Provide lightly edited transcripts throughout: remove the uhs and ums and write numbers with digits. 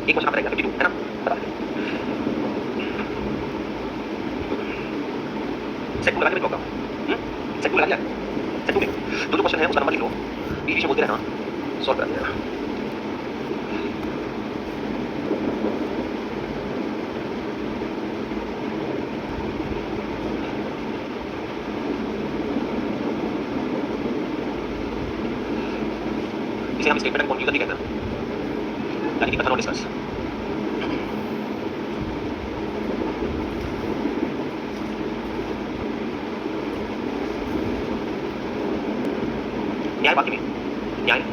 एक क्वेश्चन आपका रहेगा 52 है ना, बता देते हैं। सेट 2 लगा के मैं ड्रॉप करूँ, सेट 2 लगा दिया, सेट 2 में जो क्वेश्चन है उसका नंबर लिख लो, बीच बीच में बोलते रहना, सॉल्व कर दिया। इसे हम स्टेटमेंट एंड कंक्लूजन भी कहते हैं, यानी कि कथन और निष्कर्ष। न्याय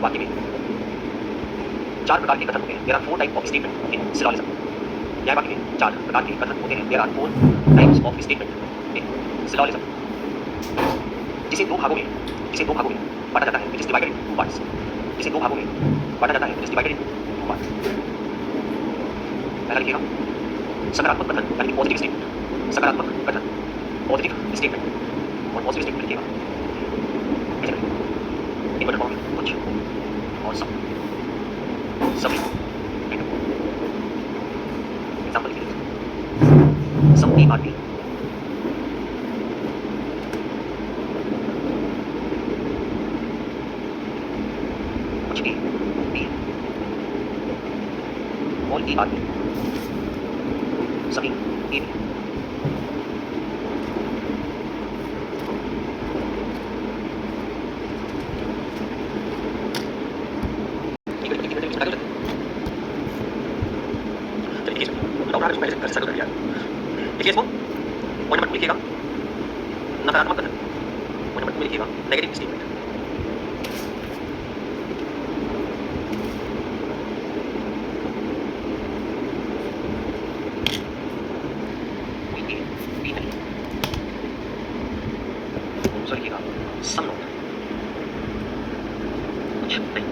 वाक्य में 4 प्रकार के कथन होते हैं। There are 4 type of statement in syllogism. न्याय वाक्य में 4 प्रकार के कथन होते हैं। There are 4 types of statement in syllogism. जिसे दो भागों में बांटा जाता है, which is divided into 2 parts। जिसे दो भागों में बांटा जाता है, which is divided into 2 parts। पहला लिखिएगा सकारात्मक कथन यानी कि पॉजिटिव स्टेटमेंट, सकारात्मक कथन पॉजिटिव स्टेटमेंट, और पॉजिटिव स्टेटमेंट लिखिएगा इन्वर्टेड फॉर्म में कुछ और सब सभी। एग्जांपल लिखिए सम ए आर बी, कुछ A B, all A are B, सभी ए बी। देखिए इसको पॉइंट नंबर 2 लिखिएगा नकारात्मक कथन, पॉइंट नंबर 2 लिखिएगा नेगेटिव स्टेटमेंट। कोई ए बी नहीं, दूसरा लिखिएगा सम नॉट, कुछ नहीं।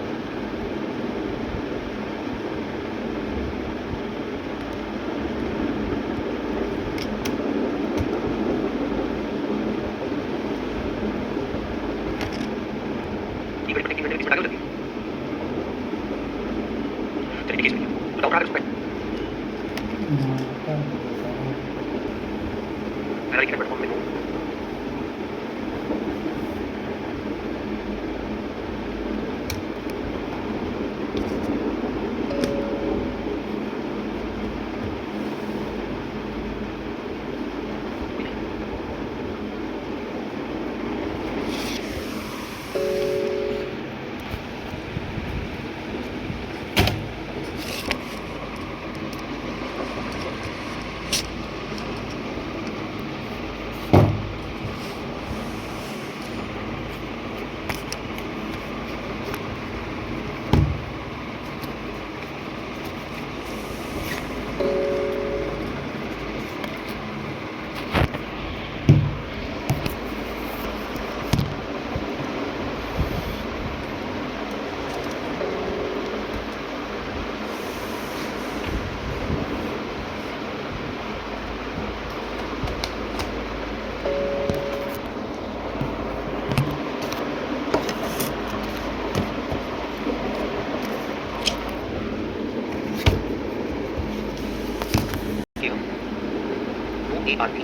ए आर बी,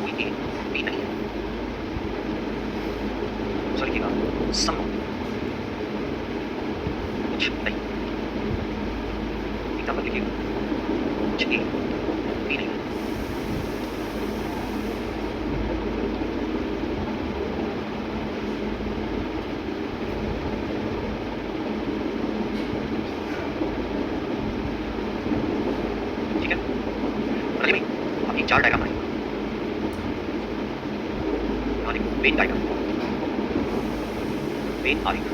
कोई ए बी नहीं, दूसरा लिखिएगा सम नॉट, कुछ नहीं। एग्जांपल लिखिएगा कुछ ए बी नहीं। ठीक है, भाई आपकी 4 डायग्राम बनेगी। वेन डायग्राम, वेन आरेख,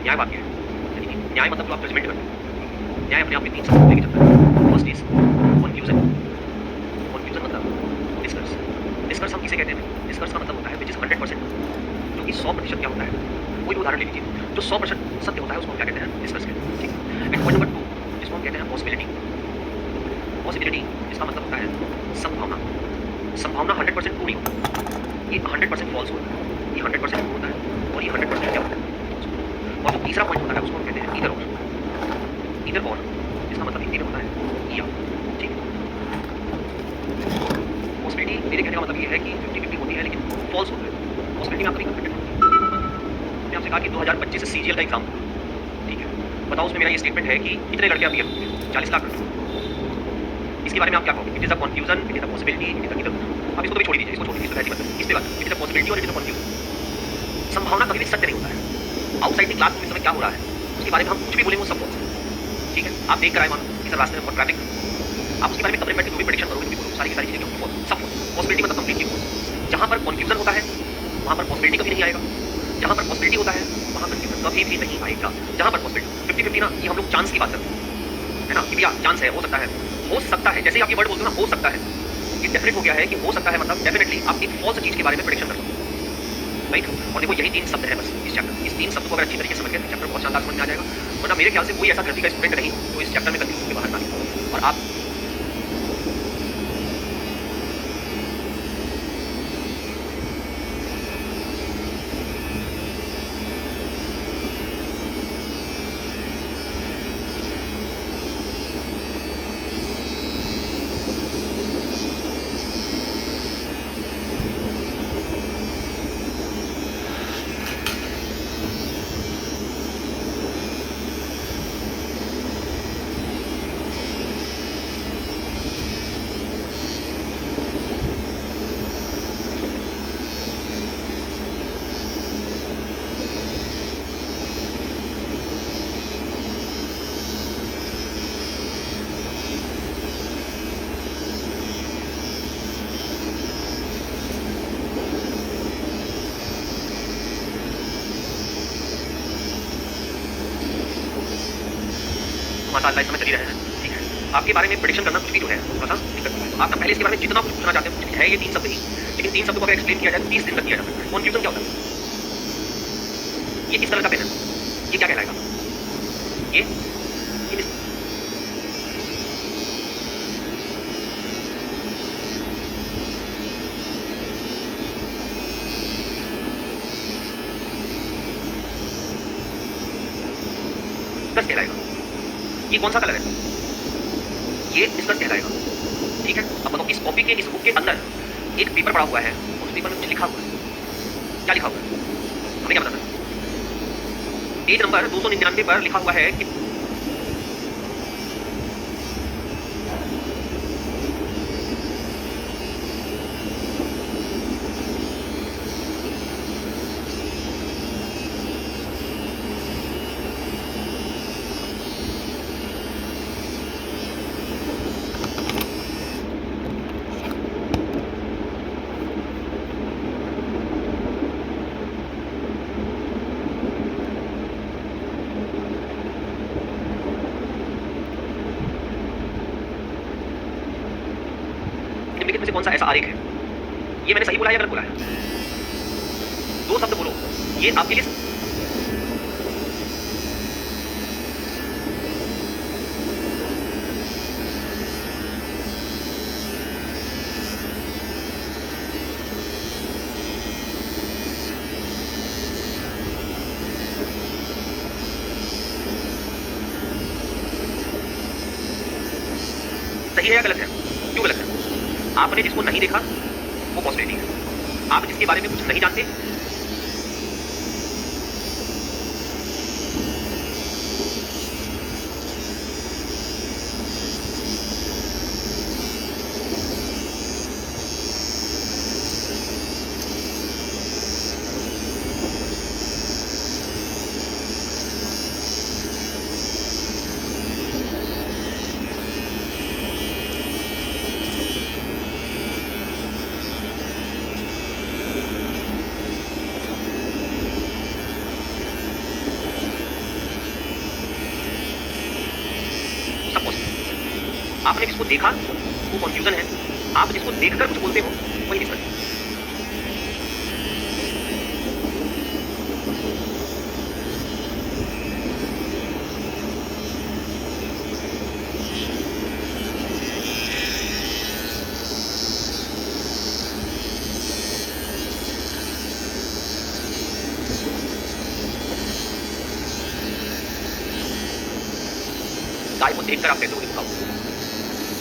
न्याय वाक्य है, यानी कि न्याय मतलब जो आप जजमेंट करते हो। न्याय अपने आप में 3 शब्द लेके चलता है। First is confusion. कन्फ्यूजन मतलब डिस्कर्स। डिस्कर्स हम किसे कहते हैं? डिस्कर्स का मतलब होता है विच इज 100%, जो कि 100% क्या होता है। कोई भी उदाहरण ले लीजिए, जो 100% सत्य होता है उसको हम क्या कहते हैं? डिस्कर्स कहते हैं। ठीक है। एंड पॉइंट नंबर 2 जिसको हम कहते हैं पॉसिबिलिटी। पॉसिबिलिटी इसका मतलब होता है संभावना। संभावना 100% ट्रू नहीं होता, ये 100% फॉल्स होता है। ये 100% ट्रू होता है और ये 100% क्या होता है? false होता है। और जो तीसरा पॉइंट होता है उसको हम कहते हैं ईदर और। ईदर और इसका मतलब हिंदी में होता है या। ठीक है। पॉसिबिलिटी मेरे कहने का मतलब ये है कि 50-50 होती है लेकिन फॉल्स होता है। पॉसिबिलिटी में आप कभी कंफ्यूजन होती है। मैंने आपसे कहा कि 2025 से सीजीएल का एग्जाम, ठीक है, बताओ उसमें मेरा ये स्टेटमेंट है कि कितने लड़के आप ये 40 लाख लड़के। इसके बारे में आप क्या कहोगे? It is a confusion, it is a possibility, it is a either. आप इसको तो भी छोड़ दीजिए, इसको छोड़ दीजिए, इसको ऐसे मत करिए। इस पे बात, इट इज अ पॉसिबिलिटी और इट इज अ कंफ्यूजन। संभावना कभी भी सत्य नहीं होता है। आउटसाइड द क्लास में इस समय क्या हो रहा है उसके बारे में हम कुछ भी बोलेंगे वो सब false है। ठीक है। आप देख कर आए मानो कि सर रास्ते में बहुत ट्रैफिक, आप उसके बारे में कमरे में बैठ के जो भी प्रेडिक्शन करोगे, जो भी बोलोगे, सारी की सारी चीजें क्या होंगी? सब false। पॉसिबिलिटी मतलब कंप्लीटली false। जहां पर कंफ्यूजन होता है वहां पर पॉसिबिलिटी कभी नहीं आएगा। जहां पर पॉसिबिलिटी होता है वहां कंफ्यूजन कभी भी नहीं आएगा। जहां पर पॉसिबिलिटी 50-50 ना, ये हम लोग चांस की बात करते हैं, है ना, कि भैया चांस है, हो सकता है। हो सकता है जैसे आप ये वर्ड बोलते हो ना, हो सकता है, ये डेफिनेट हो गया है कि हो सकता है मतलब डेफिनेटली आप एक फॉल्स चीज के बारे में प्रेडिक्शन कर सकते हो, राइट। और देखो यही 3 शब्द है बस इस चैप्टर। इस 3 शब्द को अगर अच्छी तरीके से समझ गए तो चैप्टर बहुत शानदार समझ में आ जाएगा। वरना मेरे ख्याल से कोई ऐसा धरती का स्टूडेंट नहीं जो इस चैप्टर में कंफ्यूज होकर बाहर ना निकले। और आप माशाअल्लाह इस समय चली रहे हैं, ठीक है। आपके बारे में प्रेडिक्शन करना कुछ भी जो है थोड़ा सा दिक्कत होता है। तो आप ना पहले इसके बारे में जितना कुछ पूछना चाहते हो, है ये 3 शब्द ही, लेकिन 3 शब्दों को अगर एक्सप्लेन किया जाए तो 30 दिन तक किया जा सकता है। कन्फ्यूजन क्या होता है? ये किस तरह का पेन है? ये क्या कहलाएगा? ये डिस्कस कहलाएगा। ये कौन सा कलर है? ये डिस्कस कहलाएगा। ठीक है। अब बताओ इस कॉपी के, इस बुक के अंदर एक पेपर पड़ा हुआ है, उस पेपर में कुछ लिखा हुआ है। क्या लिखा हुआ है? हमें क्या पता था? पेज नंबर 299 पर लिखा हुआ है कि निम्नलिखित में से कौन सा ऐसा आरेख है? ये मैंने सही बोला है या गलत बोला है? 2 शब्द बोलो। ये आपके लिए सही है या गलत है? क्यों गलत है? आपने जिसको नहीं देखा वो पॉसिबिलिटी है। आप जिसके बारे में कुछ नहीं जानते जिसको देखा वो कंफ्यूजन है, आप जिसको देखकर कुछ बोलते हो वही डिफरेंस है। गाय को देखकर आप कैसे मुझे भुकाओगे?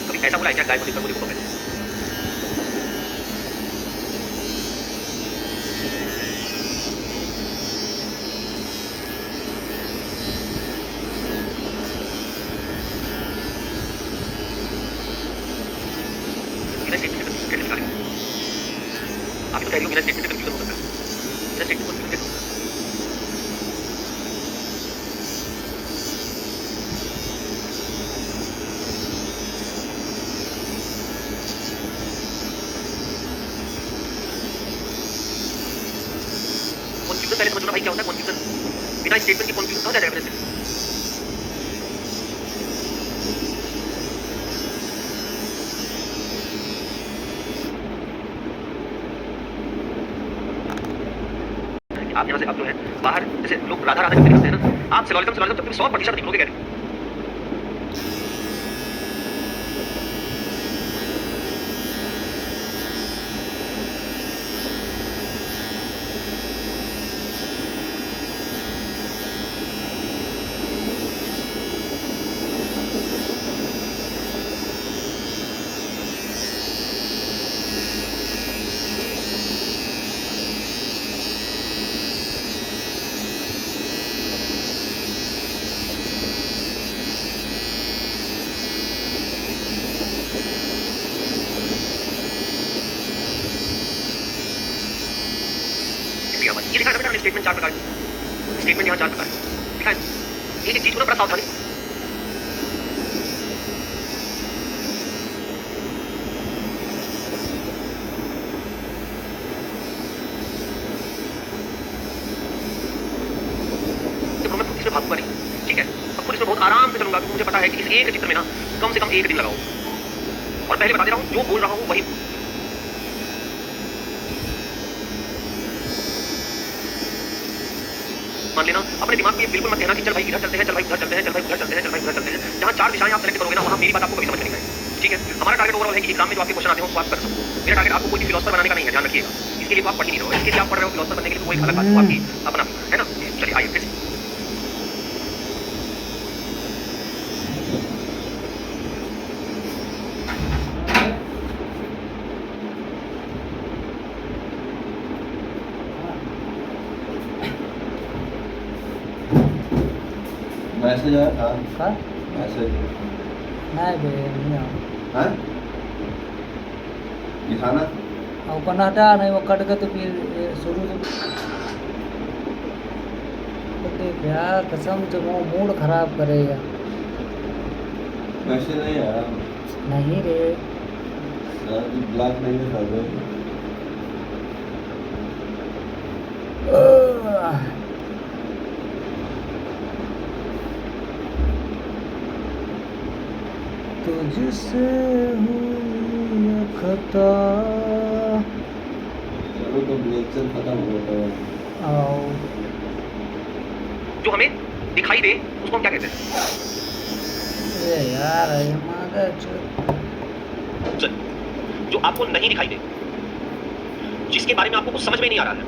कभी ऐसा बोला है क्या गाय को देखकर मुझे भुकाओगे? मेरा स्टेटमेंट कैसे निकालेंगे? आप ही तो कह रही हो मेरा स्टेटमेंट कंफ्यूजन हो सकता है। मेरा स्टेटमेंट कंफ्यूजन कैसे हो सकता है? कंफ्यूजन पहले समझो ना भाई, क्या होता है कंफ्यूजन? बिना स्टेटमेंट के कंफ्यूजन कहाँ जाएगा मेरे से? आप यहाँ से अब जो है बाहर, जैसे लोग राधा राधा करते हैं ना, आप सिलोलिज्म जब भी 100% निकलोगे कह रहे हो। ये लिखा है ना स्टेटमेंट 4 प्रकार, स्टेटमेंट यहाँ 4 प्रकार लिखा है। एक चीज को ना बड़ा सावधानी, जब मैं खुद इसमें भागूंगा नहीं, ठीक है, अब खुद इसमें बहुत आराम से चलूंगा क्योंकि मुझे पता है कि इस एक चित्र में ना कम से कम 1 दिन लगाओ। और पहले बता दे रहा हूँ, जो बोल रहा हूँ वही मान लेना। अपने दिमाग को ये बिल्कुल मत कहना कि चल भाई इधर चलते हैं, चल भाई उधर चलते हैं, चल भाई उधर चलते हैं, चल भाई उधर चलते हैं। जहाँ 4 दिशाएं आप सेलेक्ट करोगे ना, वहाँ मेरी बात आपको कभी समझ में नहीं आएगी, ठीक है। हमारा टारगेट ओवरऑल है कि एग्जाम में जो आपके क्वेश्चन आते हैं उसको आप कर सको। मेरा टारगेट आपको कोई भी फिलोसफर बनाने का नहीं है, ध्यान रखिएगा। इसके लिए आप पढ़ ही नहीं रहे हो, इसके लिए आप पढ़ रहे हो फिलोसफर बनने के लिए, वो एक अलग बात है, वो आपकी अपना है ना। चलिए आइए फिर मैसेज आया था। हाँ मैसेज नहीं बे नहीं आओ है दिखाना। अब करना हटा नहीं, वो कट गए तो फिर शुरू तो देख यार, कसम से वो मूड खराब करेगा। मैसेज नहीं आया। नहीं रे, सर ब्लॉक नहीं है सर। तुझसे हुई खता। चलो तो लेक्चर खत्म होता है। आओ जो हमें दिखाई दे उसको हम क्या कहते हैं? ये यार ये मांगा चल, जो आपको नहीं दिखाई दे, जिसके बारे में आपको कुछ समझ में नहीं आ रहा है,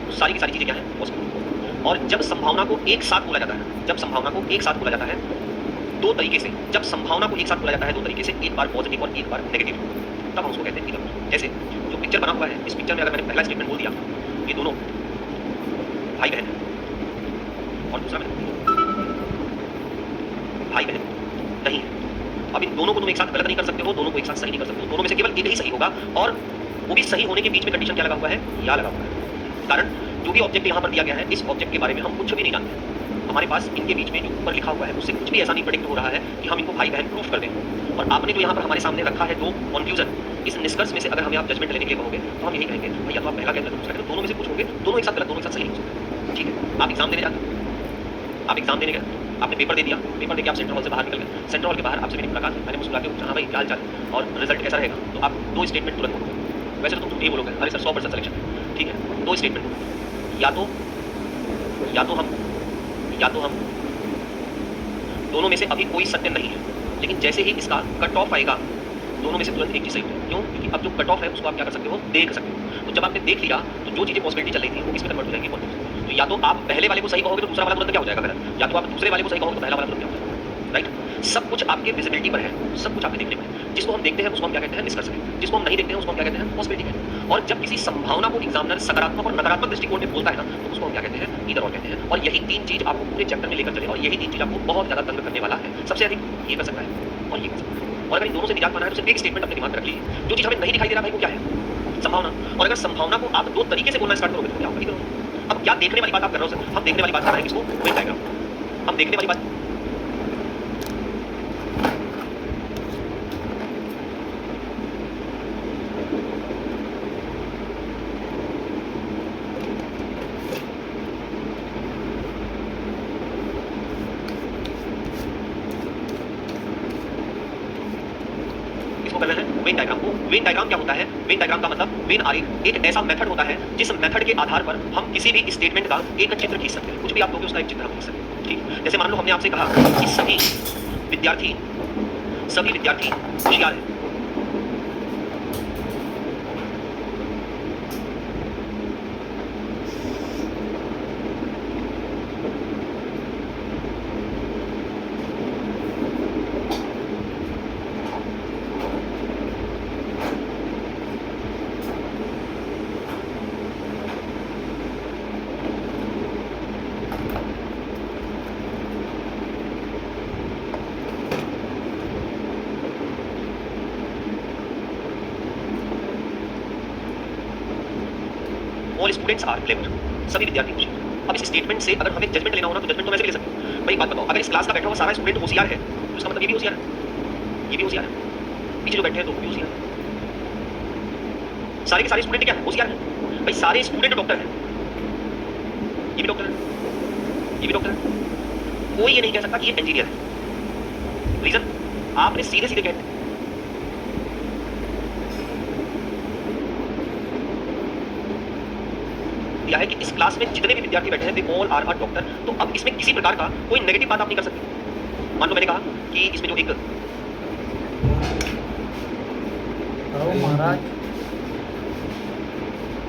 वो सारी की सारी चीजें क्या है? पॉसिबल। और जब संभावना को एक साथ बोला जाता है, जब संभावना को एक साथ बोला जाता है 2 तरीके से, जब संभावना को एक साथ बोला जाता है 2 तरीके से, एक बार पॉजिटिव और एक बार नेगेटिव, तब हम उसको कहते हैं इधर। जैसे जो पिक्चर बना हुआ है, इस पिक्चर में अगर मैंने पहला स्टेटमेंट बोल दिया ये दोनों भाई बहन है, और दूसरा भाई बहन नहीं है, अब इन दोनों को तुम एक साथ गलत नहीं कर सकते हो, दोनों को एक साथ सही नहीं कर सकते हो, दोनों में से केवल एक ही सही होगा। और वो भी सही होने के बीच में कंडीशन क्या लगा हुआ है? या लगा हुआ है। कारण जो भी ऑब्जेक्ट यहाँ पर दिया गया है, इस ऑब्जेक्ट के बारे में हम कुछ भी नहीं जानते। हमारे पास इनके बीच में जो ऊपर लिखा हुआ है उससे कुछ भी ऐसा नहीं प्रेडिक्ट हो रहा है कि हम इनको भाई बहन प्रूफ कर दें। और आपने जो यहाँ पर हमारे सामने रखा है 2 कन्फ्यूजन, इस निष्कर्ष में से अगर हमें आप जजमेंट लेने के लिए कहोगे तो हम यही कहेंगे भैया तो आप पहला कहते हैं दूसरा कहते, दोनों में से कुछ होंगे, दोनों एक साथ गलत, दोनों एक साथ सही नहीं हो सकते। ठीक है, आप एग्जाम देने जाते, आप एग्जाम देने गए, आपने पेपर दे दिया, पेपर देके आप सेंट्रल हॉल से बाहर निकल गए, सेंट्रल हॉल के बाहर आपसे मेरी मुलाकात हुई, मैंने मुझसे मुलाकात की, हाँ भाई क्या हाल चाल है और रिजल्ट कैसा रहेगा, तो आप दो स्टेटमेंट तुरंत बोलोगे। वैसे तो तुम ये बोलोगे अरे सर 100% सिलेक्शन है, ठीक है, दो स्टेटमेंट बोलो, या तो हम दोनों में से अभी कोई सत्य नहीं है, लेकिन जैसे ही इसका कट ऑफ आएगा दोनों में से तुरंत एक चीज सही होगी। क्यों? क्योंकि अब जो कट ऑफ है उसको आप क्या कर सकते हो, देख सकते हो। तो जब आपने देख लिया तो जो चीजें पॉसिबिलिटी चल रही थी वो किसमें कन्वर्ट हो जाएंगी, पॉजिटिव। तो या तो आप पहले वाले को सही कहोगे तो दूसरा वाला तुरंत क्या हो जाएगा गलत, या तो आप दूसरे वाले को सही कहोगे तो पहला वाला तुरंत क्या हो जाएगा, राइट। सब कुछ आपके विजिबिलिटी पर है, सब कुछ आपके देखने पर है। जिसको हम देखते हैं उसको हम क्या कहते हैं, निष्कर्ष है। जिसको हम नहीं देखते हैं उसको हम क्या कहते हैं, पॉसिबिलिटी है। और जब किसी संभावना को एग्जामिनर सकारात्मक और नकारात्मक दृष्टिकोण में बोलता है ना, तो उसको हम क्या कहते हैं, ईदर और कहते हैं। और यही तीन चीज आपको पूरे चैप्टर में लेकर चले, और यही तीन चीज आपको बहुत ज्यादा तंग करने वाला है। सबसे अधिक ये कर सकता है और ये कर सकता है। और अगर इन दोनों से निजात पाना है तो सिर्फ एक स्टेटमेंट अपने दिमाग में रख लीजिए, जो चीज हमें नहीं दिखाई दे रहा भाई वो क्या है, संभावना। और अगर संभावना को आप दो तरीके से बोलना स्टार्ट करोगे तो क्या होगा, करोगे। अब क्या देखने वाली बात आप कर रहे हो सर, हम देखने वाली बात कर रहे हैं किसको, वेन डायग्राम। हम देखने वाली बात किसको करना है, वेन डायग्राम को। वेन डायग्राम क्या होता है, वेन डायग्राम का मतलब, वेन आरेख एक ऐसा मेथड होता है जिस मेथड के आधार पर हम किसी भी स्टेटमेंट का एक चित्र खींच सकते हैं। कुछ भी आप दोगे उसका एक चित्र हम खींच सकते हैं, ठीक। जैसे मान लो हमने आपसे कहा कि सभी विद्यार्थी होशियार हैं, ऑल स्टूडेंट्स आर क्लेवर, सभी विद्यार्थी होशियार। अब इस स्टेटमेंट से अगर हमें जजमेंट लेना हो ना तो जजमेंट तो वैसे भी ले सकते हो। भाई एक बात बताओ, अगर इस क्लास का बैठा हुआ सारा स्टूडेंट होशियार है तो इसका मतलब ये भी होशियार है, ये भी होशियार है, पीछे जो बैठे हैं तो वो भी होशियार है। सारे के सारे स्टूडेंट क्या है, होशियार है। भाई सारे स्टूडेंट डॉक्टर हैं, ये भी डॉक्टर है, ये भी डॉक्टर है। कोई ये नहीं कह सकता कि ये इंजीनियर है। रीजन, आपने सीधे सीधे कह दिया है कि इस क्लास में जितने भी विद्यार्थी बैठे हैं दे ऑल आर डॉक्टर। तो अब इसमें किसी प्रकार का कोई नेगेटिव बात आप नहीं कर सकते। मान लो मैंने कहा कि इसमें जो एक महाराज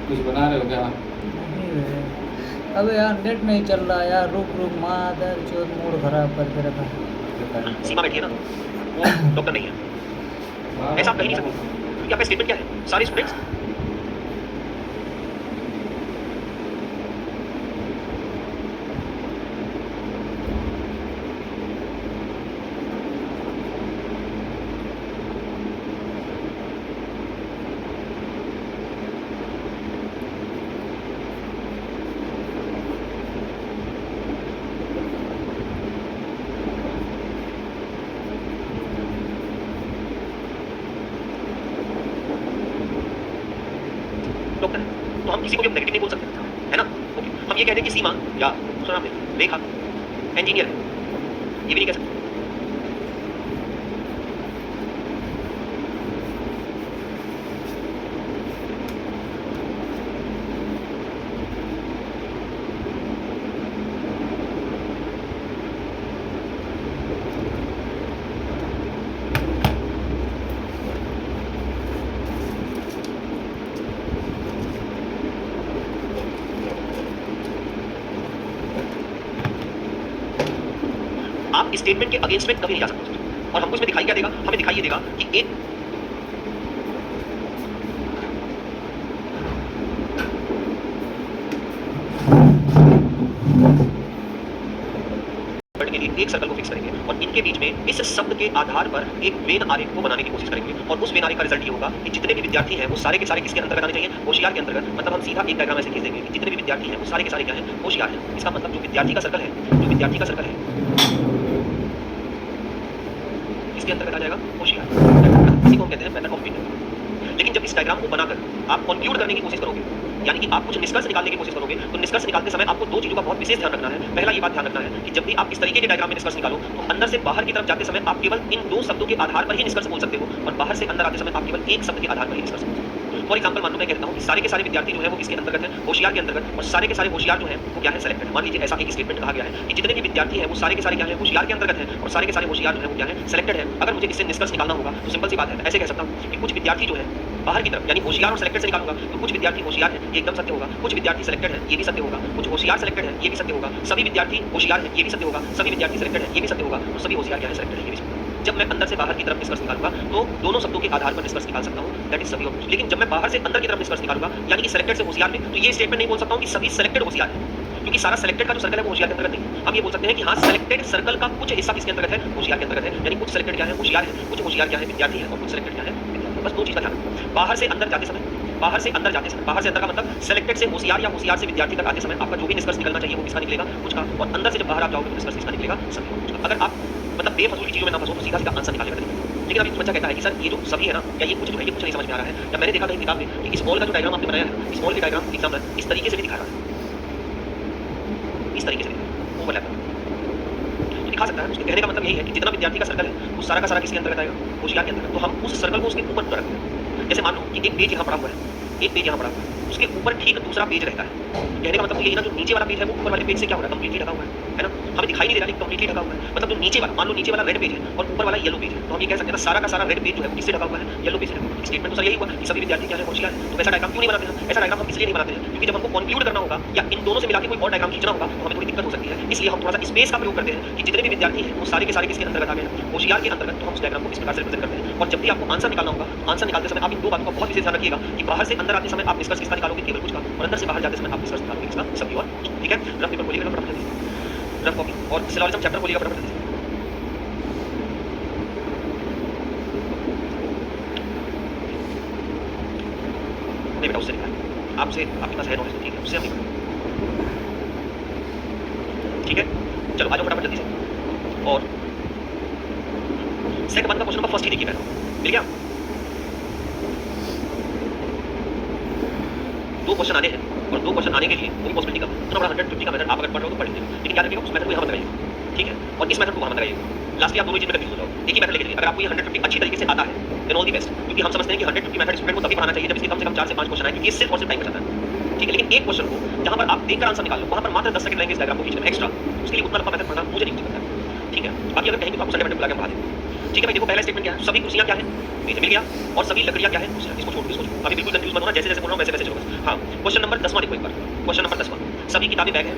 कुछ बना रहे हो क्या? नहीं है। अबे यार नेट नहीं चल रहा यार, रुक मादर चोद, मूड खराब करके रखा। सीमा बैठी है ना, वो डॉक्टर नहीं है, ऐसा आप कह नहीं सकते। क्योंकि आपका स्टेटमेंट क्या है, सारे स्टूडेंट्स डॉक्टर है, तो हम किसी को भी नेगेटिव नहीं बोल सकते, है ना। ओके, हम ये कहते हैं कि सीमा या दूसरा नाम ले रेखा इंजीनियर है, ये भी नहीं कह सकते। आप स्टेटमेंट के अगेंस्ट में कभी नहीं जा सकते। और हमको इसमें दिखाई क्या देगा, हमें दिखाई ये देगा कि एक के लिए एक सर्कल को फिक्स करेंगे और इनके बीच में इस शब्द के आधार पर एक वेन आरेख को बनाने की कोशिश करेंगे। और उस वेन आरेख का रिजल्ट ये होगा कि जितने भी विद्यार्थी हैं वो सारे के सारे किसके अंतर्गत आने चाहिए, होशियार के अंतर्गत। मतलब हम सीधा एक डायग्राम ऐसे खींच देंगे कि जितने भी विद्यार्थी हैं वो सारे के सारे क्या हैं, होशियार हैं। इसका मतलब जो विद्यार्थी का सर्कल है, जो विद्यार्थी का सर्कल है इसके अंतर्गत आ जाएगा होशियार। इसी को हम कहते हैं मेथड ऑफ वेन। लेकिन जब इस डायग्राम को बनाकर आप कंक्लूड करने की कोशिश करोगे यानी कि आप कुछ निष्कर्ष निकालने की कोशिश करोगे तो निष्कर्ष निकालते समय आपको दो चीजों का बहुत विशेष ध्यान रखना है। पहला ये बात ध्यान रखना है कि जब भी आप इस तरीके के डायग्राम में निष्कर्ष निकालो तो अंदर से बाहर की तरफ जाते समय आप केवल इन दो शब्दों के आधार पर ही निष्कर्ष बोल सकते हो और बाहर से अंदर आते समय आप केवल एक शब्द के आधार पर ही निष्कर्ष बोल सकते हो। फॉर एग्जाम्पल मान लो मैं कहता हूँ कि सारे के सारे विद्यार्थी जो है वो किसके अंतर्गत है, होशियार के अंतर्गत, और सारे के सारे होशियार जो है वो क्या है, सेलेक्टेड। मान लीजिए ऐसा एक स्टेटमेंट कहा गया है कि जितने भी विद्यार्थी हैं वो सारे के सारे क्या है, होशियार के अंतर्गत है, और सारे के सारे होशियार जो है वो क्या है, सेलेक्टेड है। अगर मुझे इससे निष्कर्ष निकालना होगा तो सिंपल सी बात है, ऐसे कह सकता हूँ कि कुछ विद्यार्थी जो है बाहर की तरफ यानी होशियार और सेलेक्टेड से निकालूंगा तो कुछ विद्यार्थी होशियार है, ये एकदम सत्य होगा। कुछ विद्यार्थी सेलेक्टेड है, ये भी सत्य होगा। कुछ होशियार सेलेक्टेड है, ये भी सत्य होगा। सभी विद्यार्थी होशियार है, ये भी सत्य होगा। सभी विद्यार्थी सेलेक्टेड है, ये भी सत्य होगा। और सभी होशियार क्या है, सेलेक्टेड है, ये भी सत्य होगा। जब मैं अंदर से बाहर की तरफ निष्कर्ष निकालूंगा तो दोनों शब्दों के आधार पर निष्कर्ष निकाल सकता हूं, दैट इज सभी और कुछ। लेकिन जब मैं बाहर से अंदर की तरफ निष्कर्ष निकालूंगा यानी कि सेलेक्टेड से होशियार में, तो ये स्टेटमेंट नहीं बोल सकता हूं कि सभी सेलेक्टेड होशियार है, क्योंकि सारा सेलेक्टेड का जो सर्कल है वो होशियार के अंतर्गत नहीं। हम ये बोल सकते हैं कि हाँ, सेलेक्टेड सर्कल का कुछ हिस्सा किसके अंतर्गत है, होशियार के अंतर्गत है। यानी कुछ सेलेक्टेड क्या है, होशियार है, कुछ होशियार क्या है, विद्यार्थी है, और कुछ सेलेक्टेड क्या है, विद्यार्थी। बस दो चीज का ध्यान रखना। बाहर से अंदर जाते समय, बाहर से अंदर जाते समय, बाहर से अंदर का मतलब सेलेक्टेड से होशियार या होशियार से विद्यार्थी तक आते समय आपका जो भी निष्कर्ष निकलना चाहिए वो किसका निकलेगा, कुछ का। और अंदर से जब बाहर आप जाओगे तो निष्कर्ष किसका निकलेगा, सभी और कुछ का। अगर आप मतलब बेफजूल की चीजों में ना फंसो तो सीधा सीधा आंसर निकालेगा। लेकिन अभी बच्चा कहता है कि सर ये जो सभी है ना, या ये कुछ जो है ये कुछ नहीं समझ में आ रहा है। या मैंने देखा था एक किताब में कि स्मॉल का जो डायग्राम आपने बनाया है, स्मॉल के डायग्राम एग्जाम्पल इस तरीके से भी दिखा रहा है, इस तरीके से ओवरलैप तो दिखा सकता है। उसके कहने का मतलब यही है कि जितना विद्यार्थी का सर्कल है वो सारा का सारा किसके अंतर्गत आएगा, होशियार के अंतर्गत। तो हम उस सर्कल को उसके ऊपर पूरा रखते हैं। जैसे मान लो कि एक पेज यहाँ पड़ा हुआ है, एक पेज यहाँ पड़ा हुआ है, उसके ऊपर ठीक दूसरा पेज रहता है। कहने का मतलब यही ना, जो नीचे वाला पेज है वो ऊपर वाले पेज से क्या हो रहा है, कंप्लीटली ढका हुआ है ना। हमें दिखाई नहीं दे रहा लेकिन कंप्लीटली ढका हुआ है। मतलब जो नीचे वाला, मान लो नीचे वाला रेड पेज है और ऊपर वाला येलो पेज है, तो हम ये कह सकते हैं ना सारा का सारा रेड पेज जो है वो किससे ढका हुआ है, येलो पेज से ढका हुआ है। स्टेटमेंट तो सर यही हुआ कि सभी विद्यार्थी क्या है, होशियार है। तो ऐसा डायग्राम क्यों नहीं बनाते हैं? ऐसा डायग्राम हम इसलिए नहीं बनाते हैं क्योंकि जब हमको कंक्लूड करना होगा या इन दोनों से मिला के कोई और डायग्राम खींचना होगा तो हमें थोड़ी दिक्कत हो सकती है। इसलिए हम थोड़ा सा स्पेस का प्रयोग करते हैं कि जितने भी विद्यार्थी हैं वो सारे के सारे किसके अंतर्गत आ गए हैं, होशियार के अंतर्गत। तो हम उस डायग्राम को इस प्रकार से रिप्रेजेंट करते हैं। और जब भी आपको आंसर निकालना होगा, आंसर निकालते समय आप इन दो बातों का बहुत विशेष ध्यान रखिएगा कि बाहर से अंदर आते समय आप निष्कर्ष किसका निकालोगे, केवल कुछ का, और अंदर से बाहर जाते समय आप निष्कर्ष निकालोगे किसका, सभी और कुछ। ठीक है, रफ पेपर खोलिएगा फटाफट, रफ कॉपी और सिलोजिज्म चैप्टर खोलिएगा फटाफट। नहीं बेटा उससे निकाल, आपसे आपके पास है नॉलेज तो ठीक है, उससे हम निकाल। ठीक है, चलो आ जाओ फटाफट जल्दी से। और सेट 1 का क्वेश्चन नंबर फर्स्ट ही देखिए पहले, मिल गया? दो क्वेश्चन आने हैं और दो क्वेश्चन आने के लिए कोई पॉसिबिलिटी कम है। इतना बड़ा 150 का मेथड आप अगर पढ़ रहे हो तो पढ़ लीजिए, लेकिन क्या रखिएगा उस मेथड को यहाँ मत लगाइएगा। ठीक है, और इस मेथड को वहाँ मत लगाइएगा। लास्ट आप दोनों चीज में कंफ्यूज हो जाओ। एक ही मेथड लेके चलिए। अगर आपको ये 150 अच्छी तरीके से आता है देन ऑल द बेस्ट, क्योंकि हम समझते हैं कि 150 मेथड स्टूडेंट को तभी पढ़ाना चाहिए जब इसके कम से कम 4 से 5 क्वेश्चन आए, क्योंकि इससे और सिर्फ टाइम बचाता है। ठीक है, लेकिन एक क्वेश्चन को जहाँ पर आप देखकर आंसर निकाल लो वहाँ पर मात्र 10 सेकंड लगेंगे इस डायग्राम को खींचने में एक्स्ट्रा। उसके लिए उतना लंबा मेथड पढ़ना मुझे नहीं उचित लगता है। ठीक है, बाकी अगर कहेंगे तो आपको संडे मंडे बुला के पढ़ा देंगे। ठीक है भाई, देखो पहला स्टेटमेंट क्या है, सभी कुर्सियां क्या है, मिल गया, और सभी लकड़ियां क्या है, इसको छोड़ दो, इसको छोड़। अभी बिल्कुल कंफ्यूज मत होना, जैसे जैसे बोल रहा हूं वैसे वैसे चलो। हां, क्वेश्चन नंबर 10वां देखो एक बार। क्वेश्चन नंबर 10वां, सभी किताबें बैग है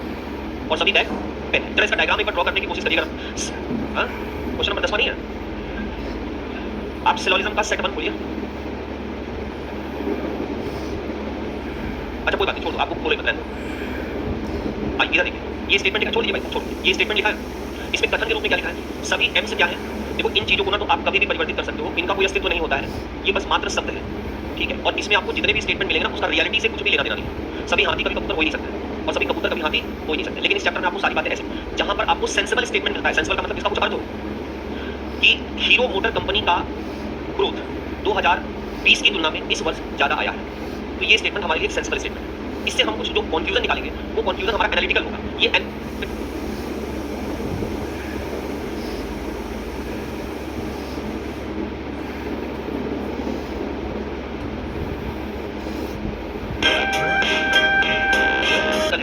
और सभी बैग पेन है। जरा इसका डायग्राम एक बार ड्रॉ करने की कोशिश करिएगा। हां, क्वेश्चन नंबर 10वां नहीं है? आप सिलोजिज्म का सेट 1 खोलिए। अच्छा कोई बात नहीं, छोड़ दो, आपको खोले मत रहने दो। इधर देखिए, ये स्टेटमेंट लिखा, छोड़ दीजिए भाई, छोड़। ये स्टेटमेंट लिखा है, इसमें कथन के रूप में क्या लिखा है, सभी एम से क्या है। देखो इन चीजों को ना तो आप कभी भी परिवर्तित कर सकते हो, इनका कोई अस्तित्व नहीं होता है, ये बस मात्र शब्द है। ठीक है, और इसमें आपको जितने भी स्टेटमेंट मिलेंगे ना उसका रियलिटी से कुछ भी लेना देना नहीं। सभी हाथी कभी कबूतर हो ही नहीं सकते और सभी कबूतर कभी हाथी हो ही नहीं सकते। लेकिन इस चैप्टर में आपको सारी बातें ऐसी जहां पर आपको सेंसिबल स्टेटमेंट मिलता है। सेंसिबल का मतलब इसका कुछ अर्थ हो कि हीरो मोटर कंपनी का ग्रोथ 2020 की तुलना में इस वर्ष ज्यादा आया है, तो ये स्टेटमेंट हमारे लिए सेंसिबल स्टेटमेंट है। इससे हम कुछ जो कंफ्यूजन निकालेंगे वो कंफ्यूजन हमारा एनालिटिकल होगा। ये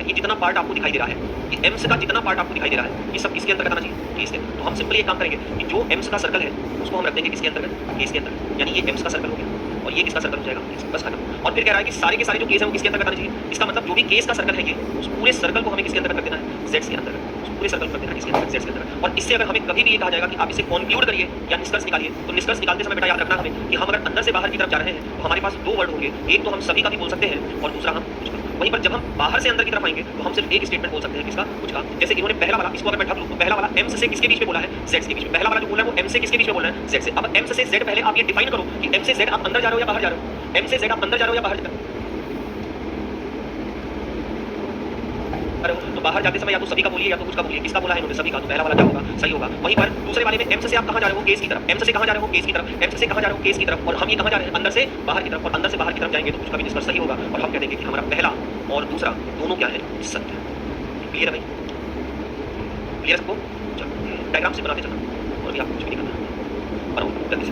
जितना पार्ट आपको दिखाई दे रहा है, ये एम्स का जितना पार्ट आपको दिखाई दे रहा है, ये सब किसके अंतर्गत आना चाहिए, इसके। तो हम सिंपली एक काम करेंगे कि जो एम्स का सर्कल है उसको हम रख देंगे किसके अंतर्गत, इसके अंतर्गत। यानी ये एम्स का सर्कल हो गया और ये किसका सर्कल हो जाएगा, बस खत्म। और फिर कह रहा है कि सारे के सारे जो केस है वो किसके अंतर्गत आने चाहिए। इसका मतलब जो भी केस का सर्कल है ये, उस पूरे सर्कल को हमें किसके अंतर्गत रख देना है, जेड्स के अंतर्गत। उस पूरे सर्कल को रख देना है किसके अंतर्गत, जेड्स के अंतर्गत। और इससे अगर हमें कभी भी ये कहा जाएगा कि आप इसे कंक्लूड करिए या निष्कर्ष निकालिए, तो निष्कर्ष निकालते समय बेटा याद रखना हमें कि हम अगर अंदर से बाहर की तरफ जा रहे हैं तो हमारे पास दो वर्ड होंगे, एक तो हम सभी का भी बोल सकते हैं और दूसरा हम कुछ का। वहीं पर जब हम बाहर से अंदर की तरफ आएंगे तो हम सिर्फ एक स्टेटमेंट बोल सकते हैं, किसका, कुछ का। जैसे इन्होंने पहला वाला, इसको अगर मैं ढक लूं तो पहला वाला एम से किसके बीच में बोला है, जेड के बीच में। पहला वाला जो बोला है वो एम से किसके बीच में बोला है, जेड से। अब एम से जेड पहले आप ये डिफाइन करो कि एम से जेड आप अंदर जा रहे हो या बाहर जा रहे हो, एम से जेड आप अंदर जा रहे हो या बाहर जा रहे हो। अरे तो बाहर जाते समय या तो सभी का बोलिए या तो कुछ का बोलिए, किसका बोला है इन्होंने? सभी का, तो पहला वाला क्या होगा? सही होगा। वहीं पर दूसरे वाले में एम से आप कहाँ जा रहे हो? केस की तरफ। एम से कहाँ जा रहे हो? केस की तरफ। एम से कहाँ जा रहे हो? केस की तरफ। और हम ये कहाँ जा रहे हैं? अंदर से बाहर की तरफ। और अंदर से बाहर की तरफ जाएंगे तो उसका भी निष्कर्ष सही होगा और हम कह देंगे कि हमारा पहला और दूसरा दोनों क्या है? सत्य है। क्लियर है भाई? क्लियर सबको? चलो डायग्राम से बनाते चलना और भी आपको कुछ भी नहीं करना, बनाओ जल्दी से।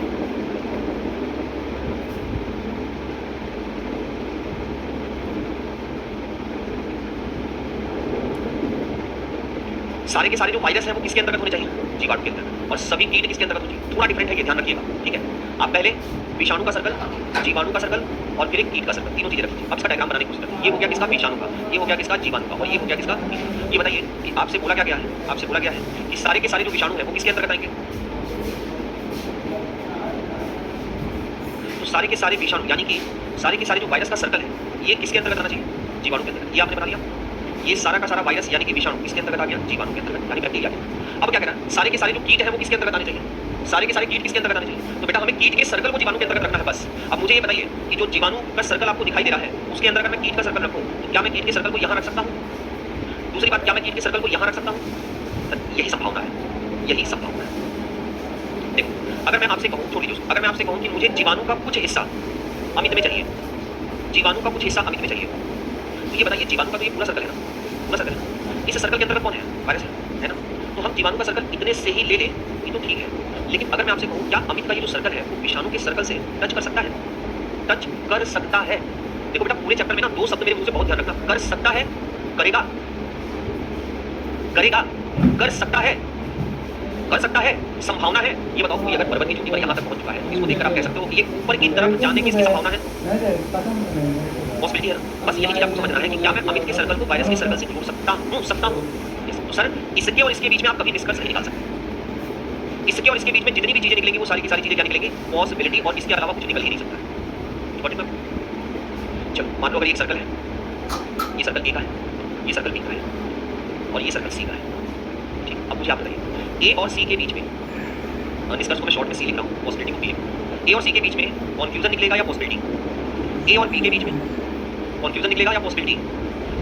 सारे के सारे जो वायरस है वो किसके अंतर्गत होने चाहिए? जीवाणु के अंतर्गत। और सभी कीट किसके अंतर्गत होने चाहिए? थोड़ा डिफरेंट है, ये ध्यान रखिएगा, ठीक है? आप पहले विषाणु का सर्कल, जीवाणु का सर्कल और फिर एक कीट का सर्कल, तीनों चीजें रखिए। अब इसका डायग्राम बनाने की कोशिश करिए। ये हो गया किसका? विषाणु का। ये हो गया किसका? जीवाणु का। और ये हो गया किसका? कीट का। ये बताइए कि आपसे बोला क्या गया है? आपसे बोला गया है कि सारे के सारे जो विषाणु है वो किसके अंतर्गत आएंगे? तो सारे के सारे विषाणु यानी कि सारे के सारे जो वायरस का सर्कल है ये किसके अंतर्गत आना चाहिए? जीवाणु के अंतर्गत। ये आपने बना लिया। ये सारा का सारा वायरस यानी कि विषाणु किसके अंतर्गत आ गया? जीवाणु के अंतर्गत, यानी बैक्टीरिया के। अब क्या कहना है? सारे के सारे जो कीट है वो किसके अंतर्गत आने चाहिए? सारे के सारे कीट किसके अंतर्गत आने चाहिए? तो बेटा हमें कीट के सर्कल को जीवाणु के अंतर्गत रखना है बस। अब मुझे ये बताइए कि जो जीवाणु का सर्कल आपको दिखाई दे रहा है उसके अंदर अगर मैं कीट का सर्कल रखूं तो क्या मैं कीट के सर्कल को यहाँ रख सकता हूँ? दूसरी बात, क्या मैं कीट के सर्कल को यहाँ रख सकता हूँ? यही संभावना है, यही संभावना है। देखो अगर मैं आपसे कहूँ, छोड़ दीजिए, अगर मैं आपसे कहूँ कि मुझे जीवाणु का कुछ हिस्सा अमित में चाहिए, जीवाणु का कुछ हिस्सा अमित में चाहिए, तो ये बताइए जीवाणु का तो ये पूरा सर्कल है ना, पूरा सर्कल है। इस सर्कल के अंतर्गत कौन है? वायरस है ना? तो हम जीवाणु का सर्कल इतने से ही ले लें ये तो ठीक है, लेकिन अगर मैं आपसे कहूँ क्या अमित का ये जो सर्कल है वो विषाणु के सर्कल से टच कर सकता है? टच कर सकता है। देखो बेटा पूरे चैप्टर में ना दो शब्द मेरे मुंह से बहुत ध्यान रखना, कर सकता है, करेगा, करेगा, कर सकता है, कर सकता है, संभावना है। ये बताओ, ये अगर पर्वत की चोटी पर यहाँ तक पहुंच चुका है, इसको देखकर आप कह सकते हो कि ये ऊपर की तरफ जाने की इसकी संभावना है, पॉसिबिलिटी है ना? बस यही चीज आपको समझना है कि क्या मैं अमित के सर्कल को वायरस के सर्कल से जोड़ सकता हूँ? तो सर इसके और इसके बीच में आप कभी निष्कर्ष नहीं निकाल सकते। इसके और इसके बीच में जितनी भी चीजें निकलेंगी वो सारी की सारी चीजें क्या निकलेंगी? पॉसिबिलिटी, और इसके अलावा कुछ निकल ही नहीं सकता। Got it, ma'am? चलो मान लो अगर एक सर्कल है, ये सर्कल ए का है, ये सर्कल बी का है और ये सर्कल सी का है, ठीक। अब मुझे आप बताइए ए और सी के बीच में, निष्कर्ष को मैं शॉर्ट में सी लिख रहा हूँ, पॉसिबिलिटी को बी। ए और सी के बीच में कॉन्फ्यूजन निकलेगा या पॉसिबिलिटी? ए और बी के बीच में कॉन्फ्यूजन निकलेगा या पॉसिबिलिटी?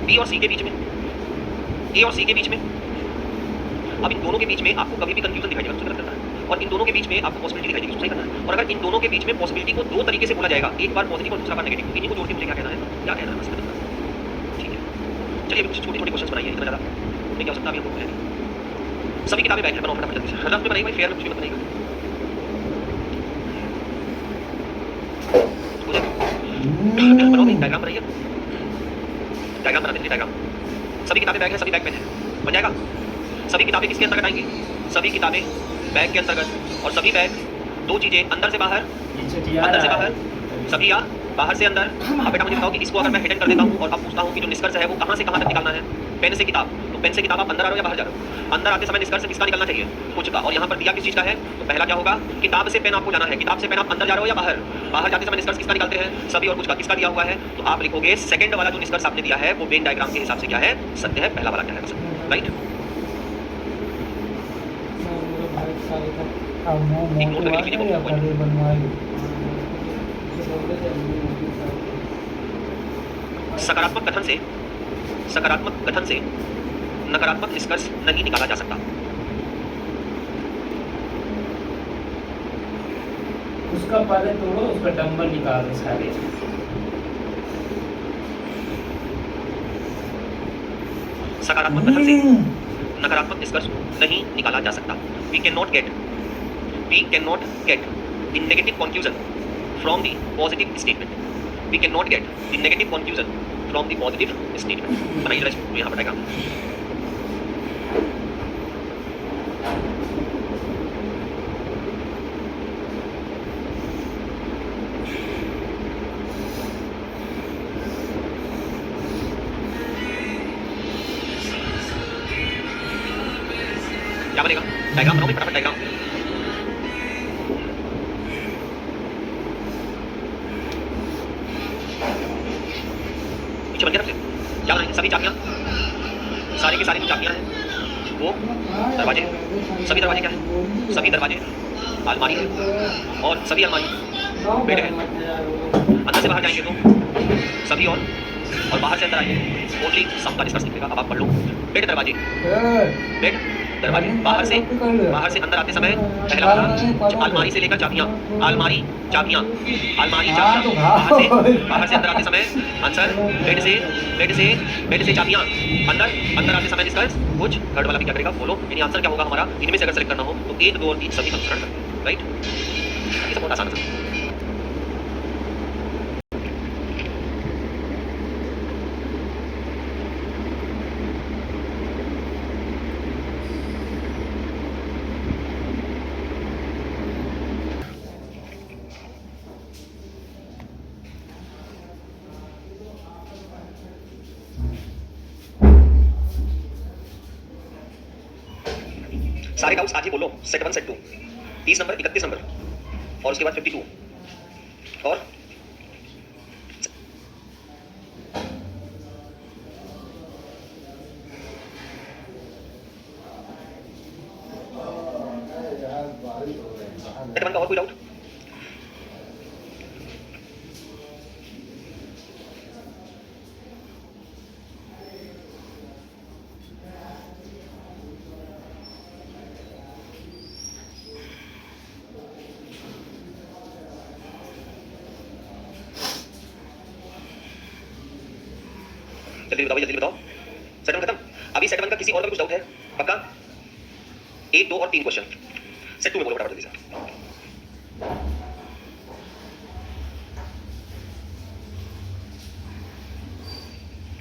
बी और सी के बीच में, ए और सी के बीच में। अब इन दोनों के बीच में आपको कभी भी कंफ्यूजन दिखाई देगा, उसको गलत करना है, और इन दोनों के बीच में आपको पॉसिबिलिटी दिखाई देगी, उसको सही करना है। और अगर इन दोनों के बीच में पॉसिबिलिटी को दो तरीके से बोला जाएगा, एक बार पॉजिटिव और दूसरा बार नेगेटिव, इन्हीं को जोड़ के मुझे क्या कहना है? क्या कहना है? बस इतना करना। ठीक है, चलिए अभी छोटे छोटे क्वेश्चन बनाइए, इतना ज़्यादा नहीं क्या हो सकता अभी हमको बोलेंगे। सभी किताबें बैक है, बनाओ फटाफट जल्दी से। रफ में बनाइए भाई, फेयर में कुछ भी मत बनाइएगा। बनाओ भाई, डायग्राम बनाइए, डायग्राम बनाते हैं, डायग्राम। सभी किताबें बैग है, सभी बैग पेन है, बन जाएगा। सभी किताबें किसके अंतर्गत आएंगी? सभी किताबें बैग के अंतर्गत, और सभी बैग दो चीजें, अंदर से बाहर, अंदर से बाहर, सभी या बाहर से अंदर। अब बेटा मुझे बताओ कि इसको अगर मैं हिडन कर देता हूँ और अब पूछता हूँ कि जो निष्कर्ष है वो कहाँ से कहाँ तक निकालना है? पेन से किताब, तो पेन से किताब आप अंदर आ रहे हो या बाहर जा रहे हो? अंदर आते समय निष्कर्ष किसका निकलना चाहिए? कुछ का। और यहाँ पर दिया किस चीज का है? तो पहला क्या होगा? किताब से पेन आपको जाना है, किताब से पेन आप अंदर जा रहे हो या बाहर? बाहर जाते समय निष्कर्ष किसका निकालते हैं? सभी और कुछ का। किसका दिया हुआ है? तो आप लिखोगे सेकंड वाला जो निष्कर्ष आपने दिया है वो वेन डायग्राम के हिसाब से क्या है? सत्य है। पहला वाला क्या है? राइट। सकारात्मक कथन से नकारात्मक निष्कर्ष नहीं निकाला जा सकता। उसका पहले तोड़ो, उसका डंबल निकालो सारे। सकारात्मक कथन से नकारात्मक निष्कर्ष नहीं निकाला जा सकता। We cannot get the negative conclusion from the positive statement. We cannot get the negative conclusion from the positive statement. बनाइए जरा इसको, यहाँ बताएगा। क्या बनेगा? डायग्राम बनाओ फटाफट, डायग्राम। पीछे बन गया रख ले। क्या बनाएंगे? सभी चाबियां, सारी की सारी जो चाबियां हैं वो दरवाजे, सभी दरवाजे क्या है? सभी दरवाजे अलमारी है, और सभी अलमारी बेड है। अंदर से बाहर जाएंगे तो सभी और और बाहर से अंदर आइए, ओनली सम का निष्कर्ष निकलेगा। अब आप पढ़ लो। बेड दरवाजे, बेड दरवाजे, बाहर से अंदर आते समय पहला वाला अलमारी से लेकर चाबियां, अलमारी चाबियां, अलमारी चाबियां, बाहर से अंदर आते समय आंसर बेड से चाबियां, अंदर आते समय निष्कर्ष कुछ। थर्ड वाला भी क्या करेगा बोलो, यानी आंसर क्या होगा हमारा, इनमें से अगर सेलेक्ट करना हो तो 1, 2 और 3 सभी अनुसरण करेंगे, राइट। ये सब बहुत आसान है। सारे डाउट्स आज ही बोलो। सेट 1 सेट 2 30 नंबर 31 नंबर और उसके बाद 52 और सेट 1 का और कोई डाउट? जल्दी बताओ। सेट 1 खत्म। अभी सेट 1 का किसी और का कुछ डाउट है? पक्का? 1, 2 और 3 क्वेश्चन सेट 2 में बोलो फटाफट जल्दी से।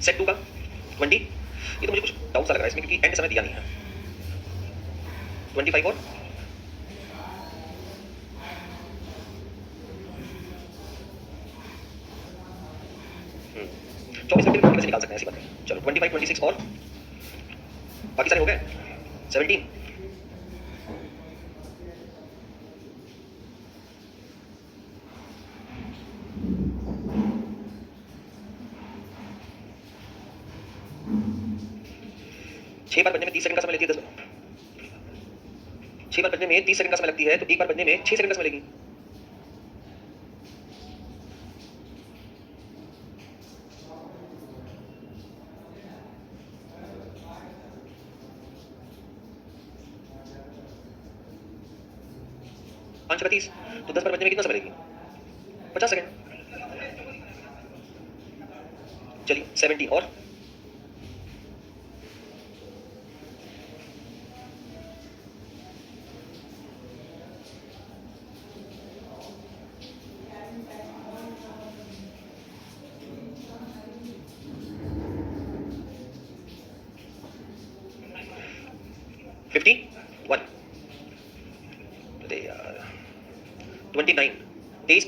सेट 2 का 20, ये तो मुझे कुछ डाउट सा लग रहा है इसमें क्योंकि एंड समय दिया नहीं है। 25 और 24 घंटे में कैसे निकाल सकते हैं ऐसी बात है। चलो 25, 26 और बाकी सारे हो गए। 17 6 बार बजने में 30 सेकंड का समय लेती है 6 बार बजने में 30 सेकंड का समय लगती है तो एक बार बजने में 6 सेकंड का समय लेगी। पांच का 30 तो 10 बार बजने में कितना समय लेगी? 50 सेकंड। चलिए 70 और 51। अरे यार 29 23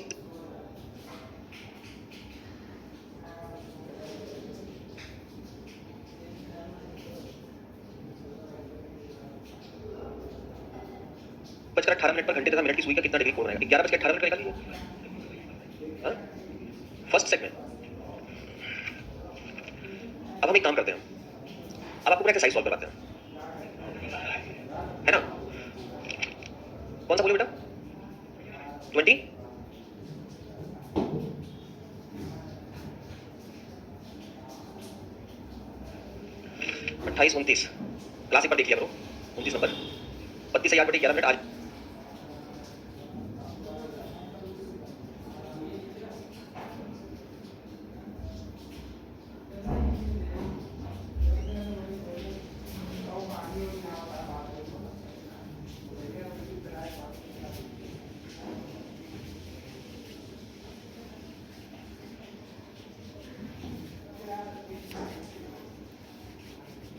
बजकर 18 मिनट पर घंटे तथा मिनट की सुई का कितना डिग्री कोण रहेगा? 11 बजकर 18 मिनट का निकालिए। फर्स्ट सेट में अब हम एक काम करते हैं, अब आपको पूरा एक्सरसाइज सॉल्व करवाते हैं, है ना? कौन सा बोले बेटा? 20 28 29 क्लास एक बार देख लिया करो। 29 नंबर 32,000/11 मिनट आज।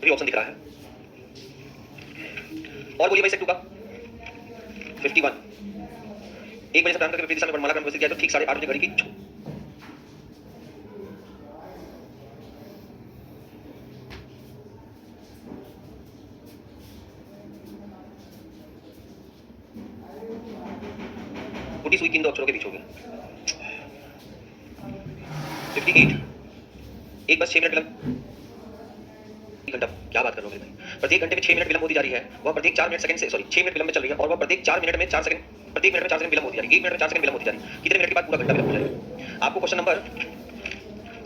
फ्री ऑप्शन दिख रहा है। और बोलिए भाई सेट 2 का 51 1 बजे से प्रारंभ करके विपरीत दिशा में वर्णमाला क्रम व्यवस्थित किया तो ठीक 8:30 बजे घड़ी की फुटी सुई किन दो अक्षरों के बीच होगी? 58 1 बज 6 मिनट विलंब घंटा। क्या बात कर रहे हो भाई? प्रत्येक घंटे में 6 मिनट विलंब होती जा रही है, वह प्रत्येक 4 मिनट सेकंड से 6 मिनट विलंब में चल रही है और वह प्रत्येक 4 मिनट में 4 सेकंड प्रत्येक मिनट में 4 सेकंड विलंब होती जा रही है। 1 मिनट में 4 सेकंड विलंब होती जा रही है। कितने मिनट के बाद पूरा घंटा विलंब हो जाएगा? आपको क्वेश्चन नंबर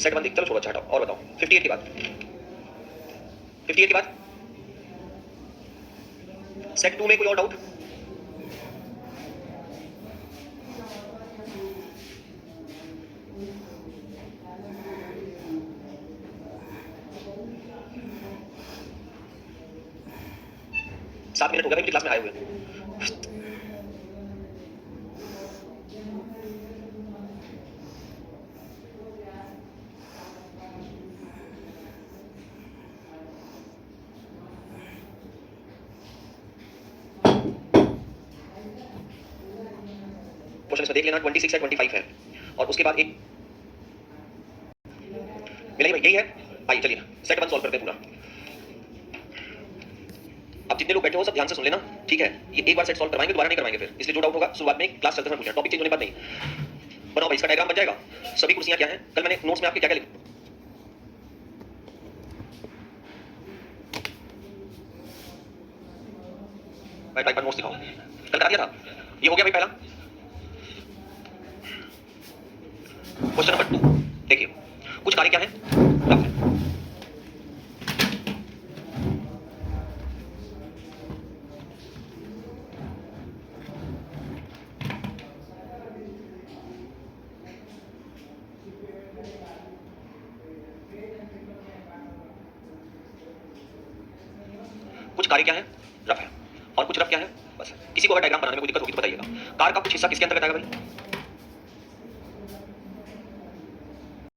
सेट 1 देख, चलो छोड़ो, अच्छा हटाओ और बताओ 58 के बाद, 58 के बाद सेट 2 में कोई और डाउट? सात मिनट हो गया भाई, मुझे क्लास में आए हुए। क्वेश्चन इसमें देख लेना, 26 है 25 है, और उसके बाद एक मिला भाई, यही है। आइए चलिए ना सेट 1 सॉल्व करते हैं पूरा। अब जितने लोग बैठे हो सब ध्यान से सुन लेना, ठीक है? ये एक बार सेट सॉल्व करवाएंगे, दोबारा नहीं करवाएंगे फिर, इसलिए जो डाउट होगा शुरुआत में क्लास चलते समय पूछना, टॉपिक चेंज होने के बाद नहीं। बनाओ भाई, इसका डायग्राम बन जाएगा। सभी कुर्सियां क्या हैं, कल मैंने नोट्स में आपके क्या क्या लिखा, भाई टाइप पर नोट्स दिखाओ, कल करा दिया था। ये हो गया भाई पहला क्वेश्चन नंबर 2। देखिए कुछ कार्य क्या है, रफ है। कुछ कार्य क्या है, रफ है, और कुछ रफ क्या है, बस। किसी को अगर डायग्राम बनाने में कोई दिक्कत होगी तो बताइएगा। कार का कुछ हिस्सा किसके अंतर्गत आएगा भाई?